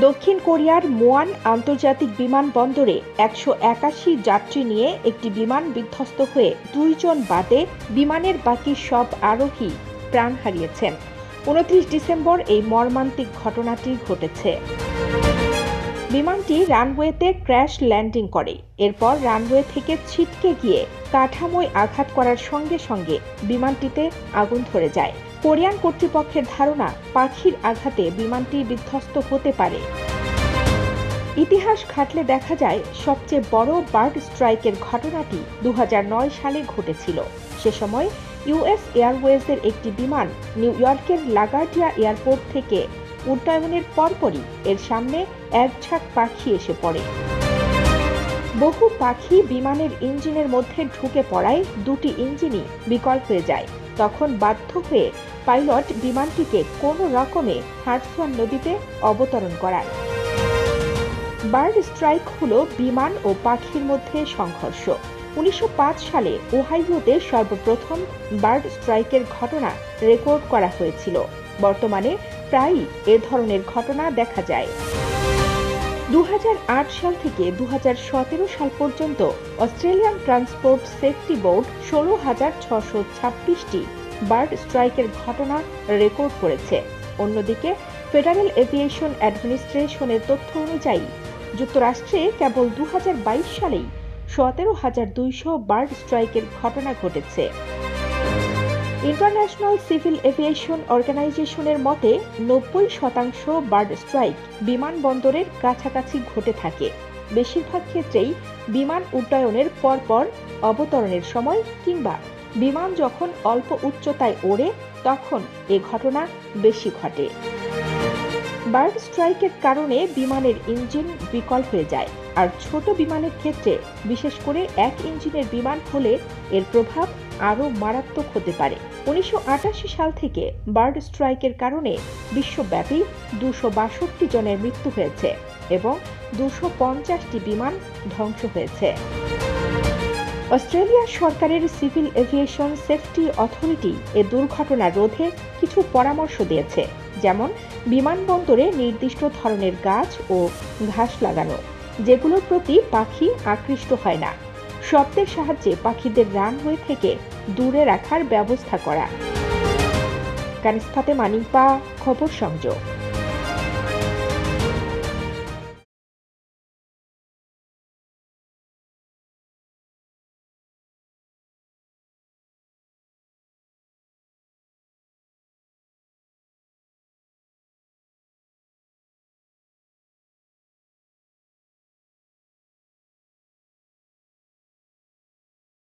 দক্ষিণ কোরিয়ার মোয়ান আন্তর্জাতিক বিমানবন্দরে ১৮১ যাত্রী নিয়ে একটি বিমান বিধ্বস্ত হয়ে ২ জন বাদে বিমানের বাকি সব আরোহী প্রাণ হারিয়েছেন। ২৯ ডিসেম্বর এই মর্মান্তিক ঘটনাটি ঘটেছে। বিমানটি রানওয়েতে ক্র্যাশ ল্যান্ডিং করে। এরপর রানওয়ে থেকে ছিটকে গিয়ে কাঠামোয় আঘাত করার সঙ্গে সঙ্গে বিমানটিতে আগুন ধরে যায়। কোরিয়ান কর্তৃপক্ষের ধারণা, পাখির আঘাতে বিমানটি বিধ্বস্ত হতে পারে। ইতিহাস ঘাটলে দেখা যায়, সবচেয়ে বড় বার্ড স্ট্রাইকের ঘটনাটি ২০০৯ সালে ঘটেছিল। সে সময় ইউএস এয়ারওয়েজের একটি বিমান নিউ ইয়র্কের লাগার্ডিয়া এয়ারপোর্ট থেকে উড্ডয়নের পরপরই এর সামনে এক ঝাঁক পাখি এসে পড়ে। বহু পাখি বিমানের ইঞ্জিনের মধ্যে ঢুকে পড়ায় দুটি ইঞ্জিনই বিকল হয়ে যায়। তখন বাধ্য হয়ে পাইলট বিমানটিকে কোনো রকমে হাডসন নদীতে অবতরণ করায়। বার্ড স্ট্রাইক হল বিমান ও পাখির মধ্যে সংঘর্ষ। ১৯০৫ সালে ওহাইওতে সর্বপ্রথম বার্ড স্ট্রাইকের ঘটনা রেকর্ড করা হয়েছিল। বর্তমানে প্রায়ই এ ধরনের ঘটনা দেখা যায়। ২০০৮ সাল থেকে ২০১৭ সাল পর্যন্ত অস্ট্রেলিয়ান ট্রান্সপোর্ট সেফটি বোর্ড ১৬,৬২৬টি বার্ড স্ট্রাইকের ঘটনা রেকর্ড করেছে। অন্যদিকে ফেডারেল এভিয়েশন অ্যাডমিনিস্ট্রেশনের তথ্য অনুযায়ী যুক্তরাষ্ট্রে কেবল ২০২২ সালেই ১৭,২০০ বার্ড স্ট্রাইকের ঘটনা ঘটেছে। ইন্টারন্যাশনাল সিভিল এভিয়েশন অর্গানাইজেশনের মতে ৯০% বার্ড স্ট্রাইক বিমানবন্দরের কাছাকাছি ঘটে থাকে। বেশিরভাগ ক্ষেত্রেই বিমান উড্ডয়নের পরপর, অবতরণের সময় কিংবা বিমান যখন অল্প উচ্চতায় ওড়ে তখন এ ঘটনা বেশি ঘটে। বার্ড স্ট্রাইকের কারণে বিমানের ইঞ্জিন বিকল হয়ে যায়। আর ছোট বিমানের ক্ষেত্রে, বিশেষ করে এক ইঞ্জিনের বিমান হলে এর প্রভাব আরও মারাত্মক হতে পারে। ১৯৮৮ সাল থেকে বার্ড স্ট্রাইকের কারণে বিশ্বব্যাপী ২৬২ জনের মৃত্যু হয়েছে এবং ২৫০টি বিমান ধ্বংস হয়েছে। অস্ট্রেলিয়া সরকারের সিভিল এভিয়েশন সেফটি অথরিটি এ দুর্ঘটনা রোধে কিছু পরামর্শ দিয়েছে, যেমন বিমানবন্দরে নির্দিষ্ট ধরনের গাছ ও ঘাস লাগানো, যেগুলোর প্রতি পাখি আকৃষ্ট হয় না। শব্দের সাহায্যে পাখিদের রানওয়ে থেকে দূরে রাখার ব্যবস্থা করা। কানিজ ফাতেমা, নিপা, খবর সংযোগ।